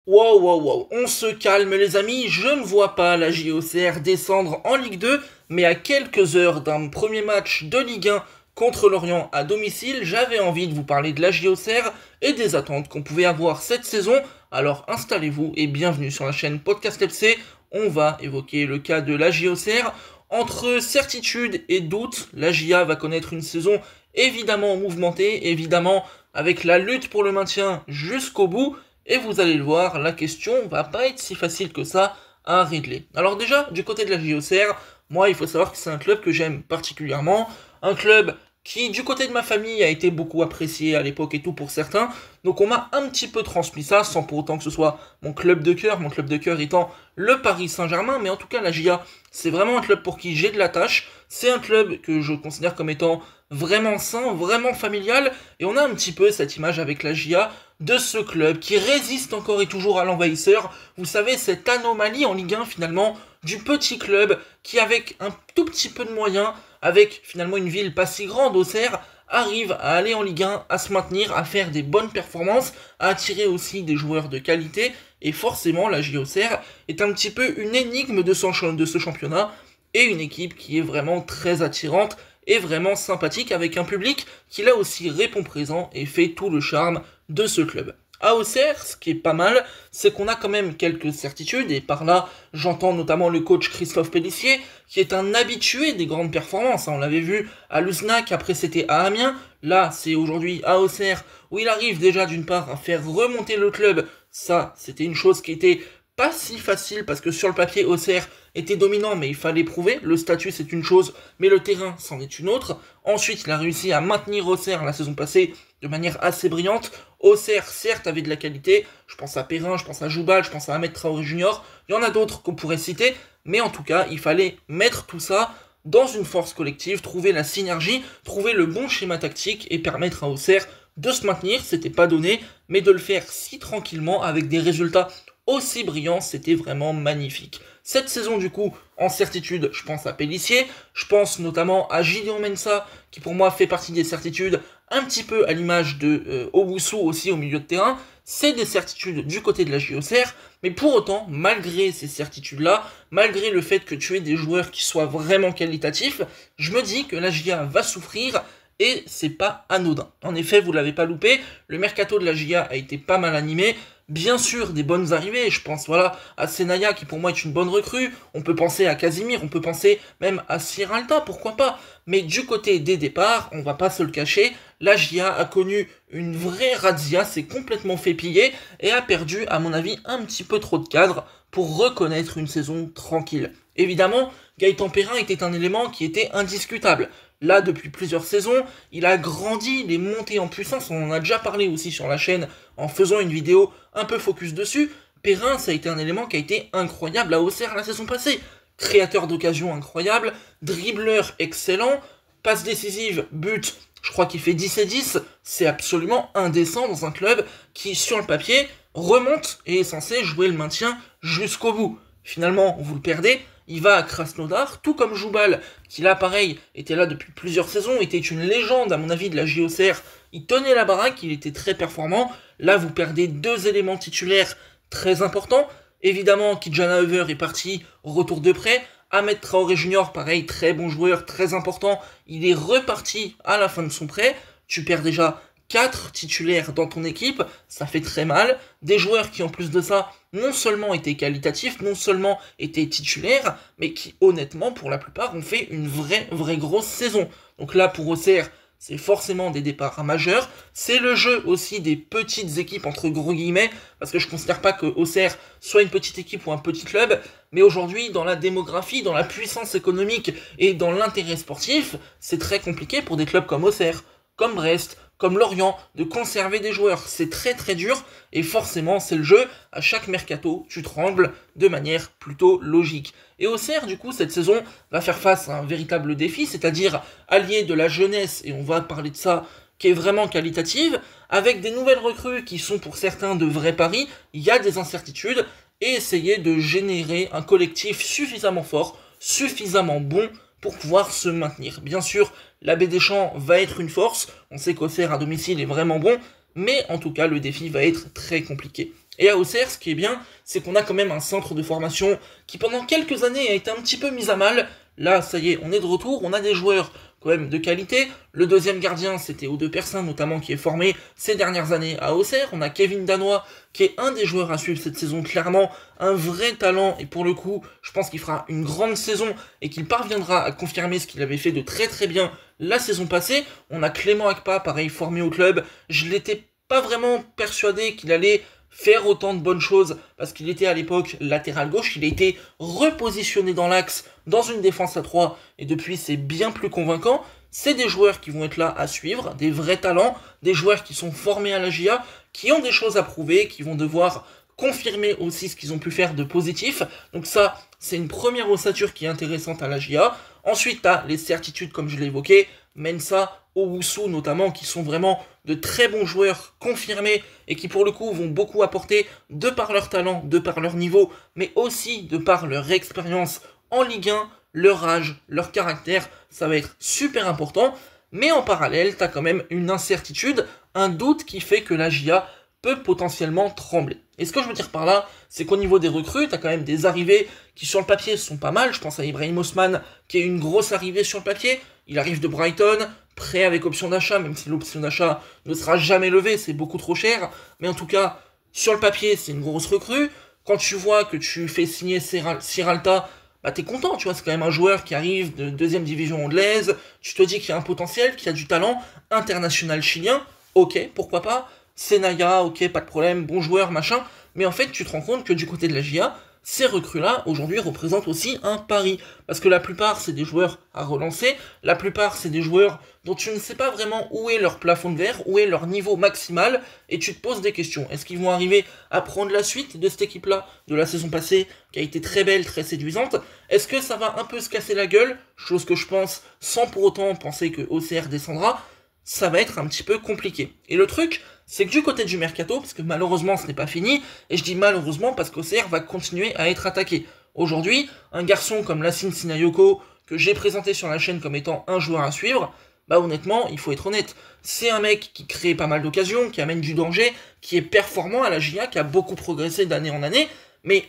Wow, wow, wow, on se calme les amis, je ne vois pas la JOCR descendre en Ligue 2, mais à quelques heures d'un premier match de Ligue 1 contre Lorient à domicile, j'avais envie de vous parler de la JOCR et des attentes qu'on pouvait avoir cette saison. Alors installez-vous et bienvenue sur la chaîne Podcast FC, on va évoquer le cas de la JOCR. Entre certitude et doute, la JA va connaître une saison évidemment mouvementée, évidemment avec la lutte pour le maintien jusqu'au bout. Et vous allez le voir, la question va pas être si facile que ça à régler. Alors déjà, du côté de la JOCR, moi il faut savoir que c'est un club que j'aime particulièrement, un club qui du côté de ma famille a été beaucoup apprécié à l'époque et tout pour certains, donc on m'a un petit peu transmis ça sans pour autant que ce soit mon club de cœur étant le Paris Saint-Germain, mais en tout cas la JA c'est vraiment un club pour qui j'ai de la tâche, c'est un club que je considère comme étant vraiment sain, vraiment familial, et on a un petit peu cette image avec la JA de ce club qui résiste encore et toujours à l'envahisseur. Vous savez, cette anomalie en Ligue 1 finalement du petit club qui avec un tout petit peu de moyens, avec finalement une ville pas si grande, Auxerre, arrive à aller en Ligue 1, à se maintenir, à faire des bonnes performances, à attirer aussi des joueurs de qualité, et forcément la JOCR est un petit peu une énigme de ce championnat, et une équipe qui est vraiment très attirante et vraiment sympathique avec un public qui là aussi répond présent et fait tout le charme de ce club. À Auxerre, ce qui est pas mal, c'est qu'on a quand même quelques certitudes, et par là, j'entends notamment le coach Christophe Pélissier, qui est un habitué des grandes performances. On l'avait vu à Luznac, après c'était à Amiens, là c'est aujourd'hui à Auxerre, où il arrive déjà d'une part à faire remonter le club. Ça, c'était une chose qui était pas si facile, parce que sur le papier, Auxerre était dominant, mais il fallait prouver. Le statut, c'est une chose, mais le terrain, c'en est une autre. Ensuite, il a réussi à maintenir Auxerre la saison passée de manière assez brillante. Auxerre, certes, avait de la qualité. Je pense à Perrin, je pense à Joubal, je pense à Ahmed Traoré Junior. Il y en a d'autres qu'on pourrait citer, mais en tout cas, il fallait mettre tout ça dans une force collective, trouver la synergie, trouver le bon schéma tactique et permettre à Auxerre de se maintenir. C'était pas donné, mais de le faire si tranquillement avec des résultats aussi brillants, c'était vraiment magnifique. Cette saison, du coup, en certitude, je pense à Pélissier, je pense notamment à Gideon Mensah, qui pour moi fait partie des certitudes, un petit peu à l'image de Owusu aussi au milieu de terrain. C'est des certitudes du côté de la JOCR, mais pour autant, malgré ces certitudes-là, malgré le fait que tu aies des joueurs qui soient vraiment qualitatifs, je me dis que la JA va souffrir, et c'est pas anodin. En effet, vous l'avez pas loupé, le mercato de la JA a été pas mal animé, bien sûr des bonnes arrivées, je pense voilà à Senaya qui pour moi est une bonne recrue, on peut penser à Casimir, on peut penser même à Sierralta, pourquoi pas, mais du côté des départs, on va pas se le cacher, la JA a connu une vraie razzia, s'est complètement fait piller et a perdu à mon avis un petit peu trop de cadre pour reconnaître une saison tranquille. Évidemment, Gaëtan Perrin était un élément qui était indiscutable. Là, depuis plusieurs saisons, il a grandi, il est monté en puissance, on en a déjà parlé aussi sur la chaîne en faisant une vidéo un peu focus dessus. Perrin, ça a été un élément qui a été incroyable à Auxerre la saison passée. Créateur d'occasions incroyable, dribbleur excellent, passe décisive, but, je crois qu'il fait 10 et 10, c'est absolument indécent dans un club qui, sur le papier, remonte et est censé jouer le maintien jusqu'au bout. Finalement, vous le perdez, il va à Krasnodar, tout comme Joubal, qui là pareil, était là depuis plusieurs saisons, était une légende à mon avis de la JOCR, il tenait la baraque, il était très performant, là vous perdez deux éléments titulaires très importants, évidemment Kijana Hoever est parti au retour de prêt, Ahmed Traoré Junior pareil, très bon joueur, très important, il est reparti à la fin de son prêt, tu perds déjà 4 titulaires dans ton équipe, ça fait très mal. Des joueurs qui en plus de ça, non seulement étaient qualitatifs, non seulement étaient titulaires, mais qui honnêtement, pour la plupart, ont fait une vraie grosse saison. Donc là, pour Auxerre, c'est forcément des départs majeurs. C'est le jeu aussi des petites équipes, entre gros guillemets, parce que je considère pas que Auxerre soit une petite équipe ou un petit club, mais aujourd'hui, dans la démographie, dans la puissance économique et dans l'intérêt sportif, c'est très compliqué pour des clubs comme Auxerre, comme Brest, comme Lorient, de conserver des joueurs. C'est très dur, et forcément, c'est le jeu. À chaque mercato, tu trembles de manière plutôt logique. Et Auxerre, du coup, cette saison, va faire face à un véritable défi, c'est-à-dire allier de la jeunesse, et on va parler de ça, qui est vraiment qualitative, avec des nouvelles recrues qui sont pour certains de vrais paris, il y a des incertitudes, et essayer de générer un collectif suffisamment fort, suffisamment bon, pour pouvoir se maintenir. Bien sûr, l'abbé Deschamps va être une force, on sait qu'Auxerre à domicile est vraiment bon, mais en tout cas le défi va être très compliqué. Et à Auxerre, ce qui est bien, c'est qu'on a quand même un centre de formation qui pendant quelques années a été un petit peu mis à mal. Là, ça y est, on est de retour, on a des joueurs quand même de qualité. Le deuxième gardien, c'était Aude Persin notamment, qui est formé ces dernières années à Auxerre. On a Kevin Danois, qui est un des joueurs à suivre cette saison, clairement un vrai talent, et pour le coup, je pense qu'il fera une grande saison et qu'il parviendra à confirmer ce qu'il avait fait de très très bien la saison passée. On a Clément Akpa, pareil, formé au club. Je l'étais pas vraiment persuadé qu'il allait faire autant de bonnes choses, parce qu'il était à l'époque latéral gauche, il a été repositionné dans l'axe, dans une défense à 3, et depuis c'est bien plus convaincant. C'est des joueurs qui vont être là à suivre, des vrais talents, des joueurs qui sont formés à la GIA, qui ont des choses à prouver, qui vont devoir confirmer aussi ce qu'ils ont pu faire de positif. Donc ça, c'est une première ossature qui est intéressante à la GIA. Ensuite, tu as les certitudes, comme je l'ai évoqué, Mensa, Owusu notamment, qui sont vraiment de très bons joueurs confirmés et qui pour le coup vont beaucoup apporter de par leur talent, de par leur niveau, mais aussi de par leur expérience en Ligue 1, leur âge, leur caractère, ça va être super important. Mais en parallèle, tu as quand même une incertitude, un doute qui fait que la GIA peut potentiellement trembler. Et ce que je veux dire par là, c'est qu'au niveau des recrues, tu as quand même des arrivées qui sur le papier sont pas mal. Je pense à Ibrahim Osman, qui est une grosse arrivée sur le papier. Il arrive de Brighton, prêt avec option d'achat, même si l'option d'achat ne sera jamais levée, c'est beaucoup trop cher. Mais en tout cas, sur le papier, c'est une grosse recrue. Quand tu vois que tu fais signer Siralta, bah t'es content, tu vois, c'est quand même un joueur qui arrive de deuxième division anglaise. Tu te dis qu'il y a un potentiel, qu'il y a du talent international chilien. Ok, pourquoi pas. Senaya, ok, pas de problème, bon joueur, machin. Mais en fait, tu te rends compte que du côté de la GIA, ces recrues-là, aujourd'hui, représentent aussi un pari. Parce que la plupart, c'est des joueurs à relancer. La plupart, c'est des joueurs dont tu ne sais pas vraiment où est leur plafond de verre, où est leur niveau maximal. Et tu te poses des questions. Est-ce qu'ils vont arriver à prendre la suite de cette équipe-là, de la saison passée, qui a été très belle, très séduisante? Est-ce que ça va un peu se casser la gueule? Chose que je pense, sans pour autant penser que OCR descendra. Ça va être un petit peu compliqué. Et le truc, c'est que du côté du mercato, parce que malheureusement ce n'est pas fini, et je dis malheureusement parce qu'OCR va continuer à être attaqué. Aujourd'hui, un garçon comme Lassine Sinayoko, que j'ai présenté sur la chaîne comme étant un joueur à suivre, bah honnêtement, il faut être honnête, c'est un mec qui crée pas mal d'occasions, qui amène du danger, qui est performant à la GIA, qui a beaucoup progressé d'année en année, mais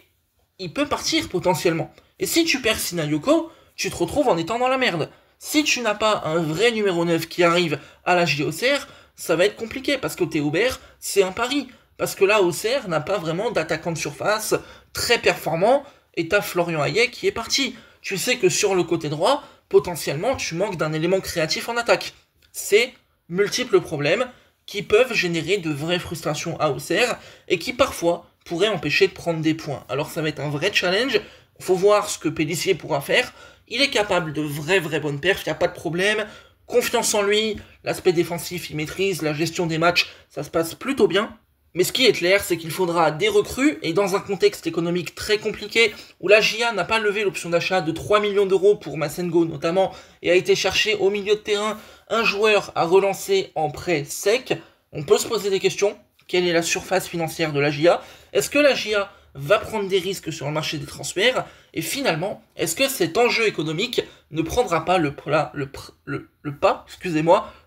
il peut partir potentiellement. Et si tu perds Sinayoko, tu te retrouves en étant dans la merde. Si tu n'as pas un vrai numéro 9 qui arrive à la JOCR, ça va être compliqué, parce que Théobert, c'est un pari. Parce que là, Auxerre n'a pas vraiment d'attaquant de surface très performant, et t'as Florian Hayek qui est parti. Tu sais que sur le côté droit, potentiellement, tu manques d'un élément créatif en attaque. C'est multiples problèmes qui peuvent générer de vraies frustrations à Auxerre, et qui parfois pourraient empêcher de prendre des points. Alors ça va être un vrai challenge, faut voir ce que Pélissier pourra faire. Il est capable de vraies bonnes perfs, il n'y a pas de problème. Confiance en lui, l'aspect défensif, il maîtrise, la gestion des matchs, ça se passe plutôt bien. Mais ce qui est clair, c'est qu'il faudra des recrues, et dans un contexte économique très compliqué, où la GIA n'a pas levé l'option d'achat de 3 millions d'euros pour Massengo notamment, et a été chercher au milieu de terrain un joueur à relancer en prêt sec, on peut se poser des questions. Quelle est la surface financière de la GIA? Est-ce que la GIA va prendre des risques sur le marché des transferts? Et finalement, est-ce que cet enjeu économique ne prendra pas le pas,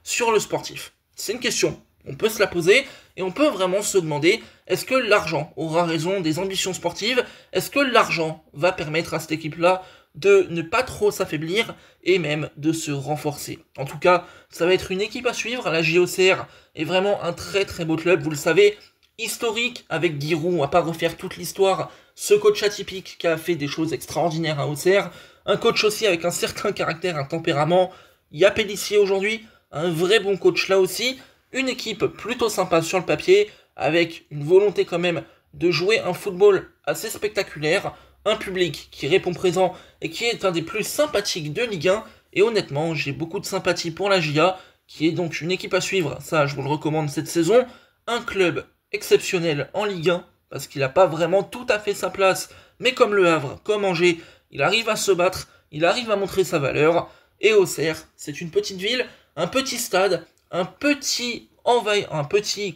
sur le sportif? C'est une question. On peut se la poser et on peut vraiment se demander, est-ce que l'argent aura raison des ambitions sportives? Est-ce que l'argent va permettre à cette équipe-là de ne pas trop s'affaiblir et même de se renforcer? En tout cas, ça va être une équipe à suivre. La JOCR est vraiment un très beau club, vous le savez, historique avec Giroud, on va pas refaire toute l'histoire. Ce coach atypique qui a fait des choses extraordinaires à Auxerre, un coach aussi avec un certain caractère, un tempérament. Il y a Pélissier aujourd'hui, un vrai bon coach là aussi. Une équipe plutôt sympa sur le papier, avec une volonté quand même de jouer un football assez spectaculaire, un public qui répond présent et qui est un des plus sympathiques de Ligue 1, et honnêtement, j'ai beaucoup de sympathie pour la GIA, qui est donc une équipe à suivre, ça je vous le recommande cette saison, un club exceptionnel en Ligue 1, parce qu'il n'a pas vraiment tout à fait sa place, mais comme Le Havre, comme Angers, il arrive à se battre, il arrive à montrer sa valeur, et Auxerre, c'est une petite ville, un petit stade, un petit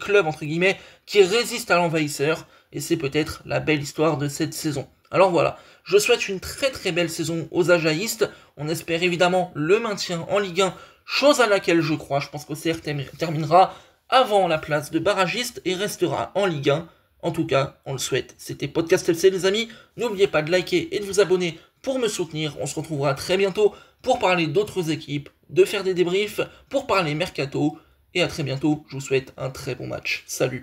club entre guillemets qui résiste à l'envahisseur, et c'est peut-être la belle histoire de cette saison. Alors voilà, je souhaite une très belle saison aux Ajaïstes, on espère évidemment le maintien en Ligue 1, chose à laquelle je crois. Je pense qu'Auxerre terminera avant la place de barragiste et restera en Ligue 1. En tout cas, on le souhaite. C'était Podcast FC les amis. N'oubliez pas de liker et de vous abonner pour me soutenir. On se retrouvera très bientôt pour parler d'autres équipes, de faire des débriefs, pour parler mercato. Et à très bientôt. Je vous souhaite un très bon match. Salut.